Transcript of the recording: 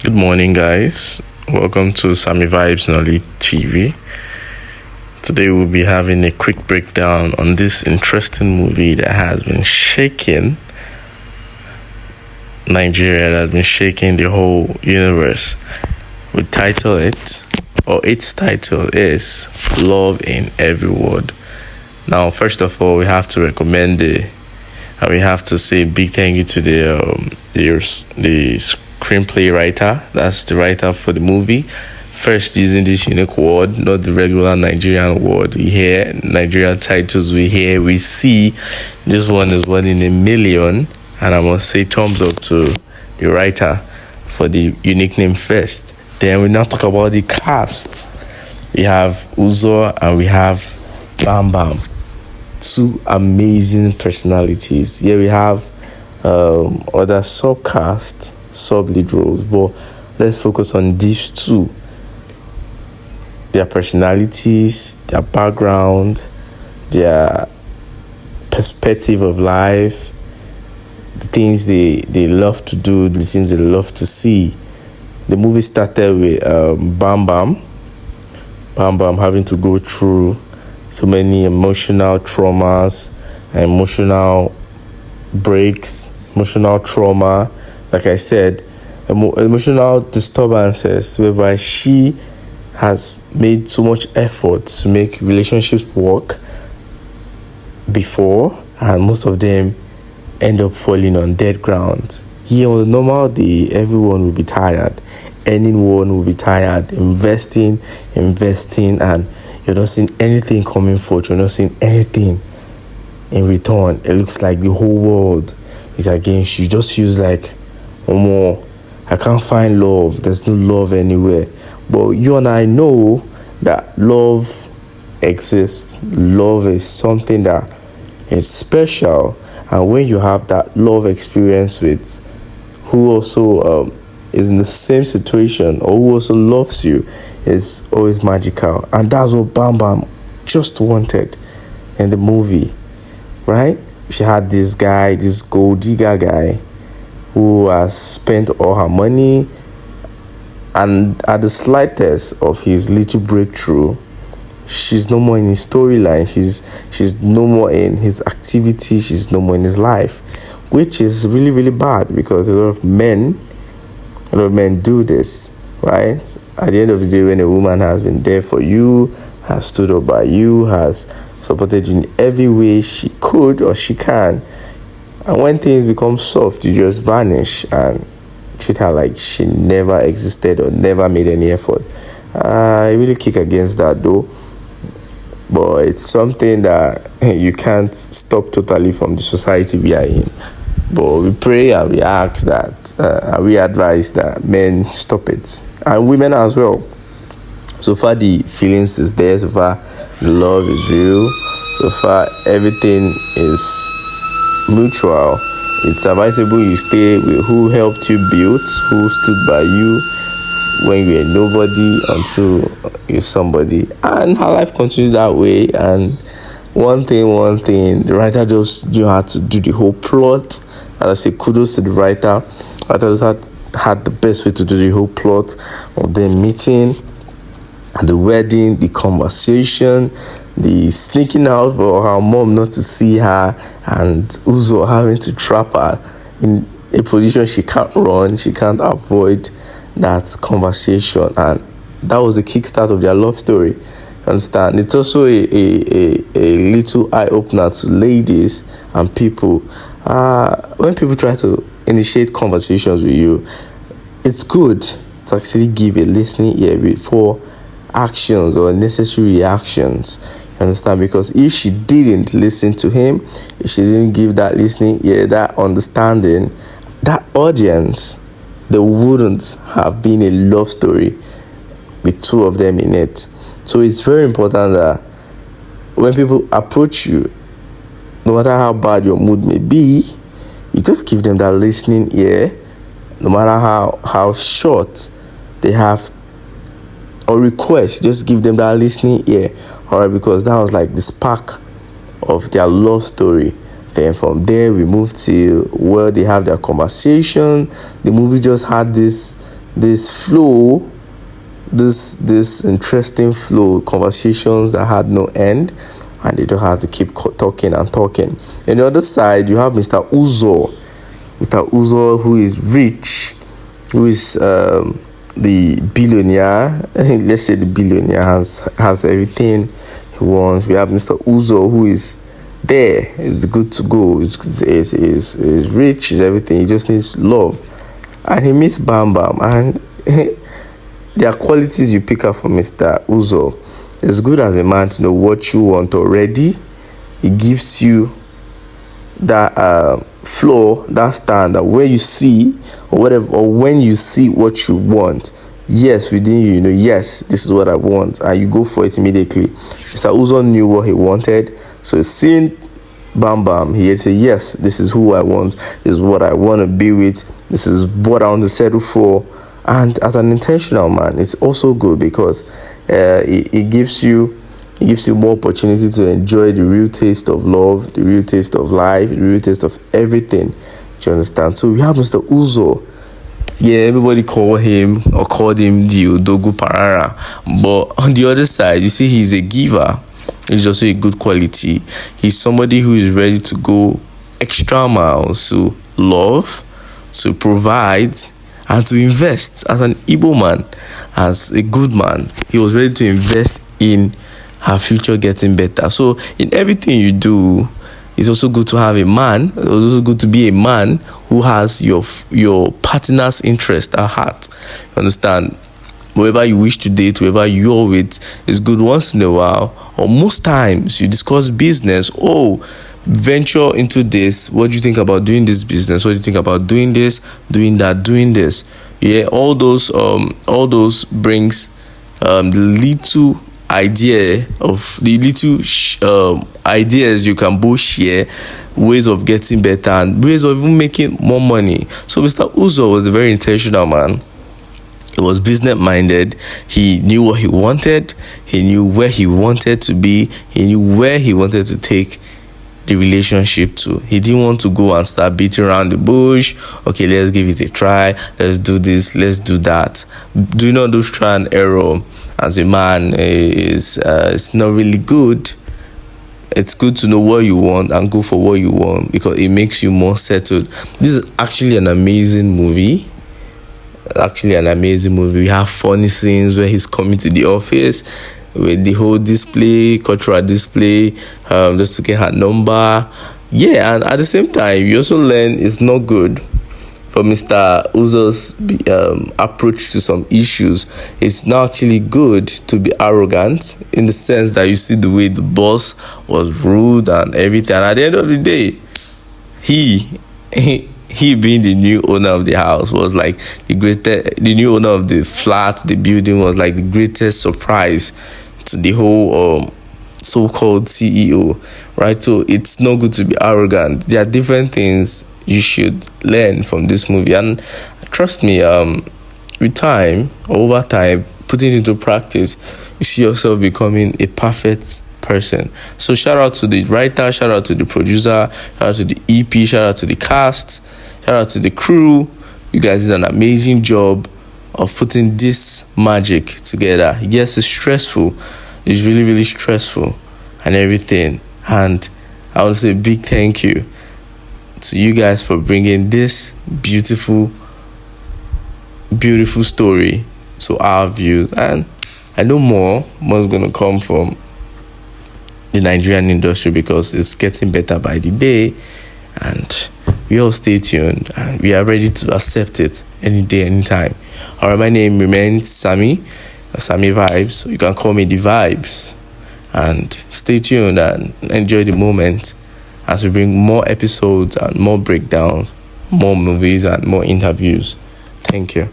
Good morning, guys. Welcome to Sammy Vibes Nolly TV. Today, we'll be having a quick breakdown on this interesting movie that has been shaking Nigeria, that has been shaking the whole universe. We title it, or its title is Love in Every Word. Now, first of all, we have to recommend and we have to say a big thank you to the screenplay writer. That's the writer for the movie. First, using this unique word, not the regular Nigerian word. We hear Nigerian titles, we see. This one is one in a million, and I must say thumbs up to the writer for the unique name first. Then we now talk about the cast. We have Uzo and we have Bam Bam. Two amazing personalities. Here we have other subcast, sub-lead roles, but let's focus on these two. Their personalities, their background, their perspective of life, the things they love to do, the things they love to see. The movie started with Bam Bam having to go through so many emotional traumas, emotional breaks, emotional trauma, like I said, emotional disturbances, whereby she has made so much effort to make relationships work before, and most of them end up falling on dead ground. Here on a normal day, everyone will be tired. Anyone will be tired, investing, and you're not seeing anything coming forth. You're not seeing anything in return. It looks like the whole world is against you. It just feels like, oh, more. I can't find love. There's no love anywhere. But you and I know that love exists. Love is something that is special. And when you have that love experience with who also is in the same situation or who also loves you, is always magical. And that's what Bam Bam just wanted in the movie, right? She had this guy, this gold digger guy, who has spent all her money, and at the slightest of his little breakthrough, she's no more in his storyline. She's no more in his activity. She's no more in his life, which is really, really bad, because a lot of men do this, right? At the end of the day, when a woman has been there for you, has stood up by you, has supported you in every way she could or she can, and when things become soft, you just vanish and treat her like she never existed or never made any effort. I really kick against that, though. But it's something that you can't stop totally from the society we are in. But we pray and we ask that, we advise that men stop it. And women as well. So far the feelings is there, so far the love is real, so far everything is mutual. It's advisable you stay with who helped you build, who stood by you when you were nobody until you're somebody. And her life continues that way. And one thing, the writer just knew how to do the whole plot. And I say kudos to the writer. I just had the best way to do the whole plot of them meeting, and the wedding, the conversation, the sneaking out for her mom not to see her, and Uzo having to trap her in a position she can't run, she can't avoid that conversation. And that was the kickstart of their love story. You understand? It's also a little eye-opener to ladies and people. When people try to initiate conversations with you, it's good to actually give a listening ear before actions or necessary reactions. You understand? Because if she didn't listen to him, if she didn't give that listening ear, that understanding, that audience, there wouldn't have been a love story with two of them in it. So it's very important that when people approach you, no matter how bad your mood may be, you just give them that listening ear, no matter how short they have or request, just give them that listening ear. All right, because that was like the spark of their love story. Then from there we moved to where they have their conversation. The movie just had this this flow, this interesting flow, conversations that had no end, and they don't have to keep talking and talking. On the other side, you have Mr. Uzo, who is rich, who is the billionaire. Let's say the billionaire has everything he wants. We have Mr. Uzo, who is there, is good to go, is rich, is everything. He just needs love. And he meets Bam Bam, and there are qualities you pick up from Mr. Uzo. It's good as a man to know what you want already. It gives you that floor, that stand, that where you see or whatever, or when you see what you want, yes, within you, yes, this is what I want, and you go for it immediately. Mr. Uzo knew what he wanted, so seeing Bam Bam, he had said, yes, this is who I want, this is what I want to be with, this is what I want to settle for. And as an intentional man, it's also good because it gives you more opportunity to enjoy the real taste of love, the real taste of life, the real taste of everything. Do you understand? So we have Mr. Uzo. Yeah, everybody called him the Odogu Parara. But on the other side, you see, he's a giver. He's also a good quality. He's somebody who is ready to go extra miles to love, to provide, and to invest. As an Igbo man, as a good man, he was ready to invest in her future getting better. So in everything you do, it's also good to have a man. It's also good to be a man who has your partner's interest at heart. You understand? Whoever you wish to date, whoever you're with, it's good once in a while, or most times you discuss business. Oh, venture into this. What do you think about doing this business? What do you think about doing this, doing that, doing this? Yeah, all those brings the little idea of the little ideas you can both share, ways of getting better and ways of even making more money. So Mr. Uzo was a very intentional man. He was business minded. He knew what he wanted. He knew where he wanted to be. He knew where he wanted to take the relationship to. He didn't want to go and start beating around the bush. Okay, let's give it a try. Let's do this. Let's do that. Do not do try and error as a man is not really good. It's good to know what you want and go for what you want because it makes you more settled. This is actually an amazing movie. We have funny scenes where he's coming to the office with the whole display, cultural display, just to get her number. Yeah, and at the same time, you also learn it's not good for Mr. Uzo's approach to some issues. It's not actually good to be arrogant in the sense that you see the way the boss was rude and everything. And at the end of the day, he being the new owner of the house was like the new owner of the flat, the building was like the greatest surprise to the whole so-called CEO, right? So it's not good to be arrogant. There are different things you should learn from this movie, and trust me, with time, over time, putting it into practice, you see yourself becoming a perfect person. So shout out to the writer, shout out to the producer, shout out to the EP, shout out to the cast, shout out to the crew. You guys did an amazing job of putting this magic together. Yes, it's stressful. It's really, really stressful and everything. And I want to say a big thank you to you guys for bringing this beautiful story to our views. And I know more's going to come from the Nigerian industry because it's getting better by the day, and we all stay tuned and we are ready to accept it any day, anytime. All right, my name remains Sammy Vibes. You can call me The Vibes, and stay tuned and enjoy the moment as we bring more episodes and more breakdowns, more movies and more interviews. Thank you.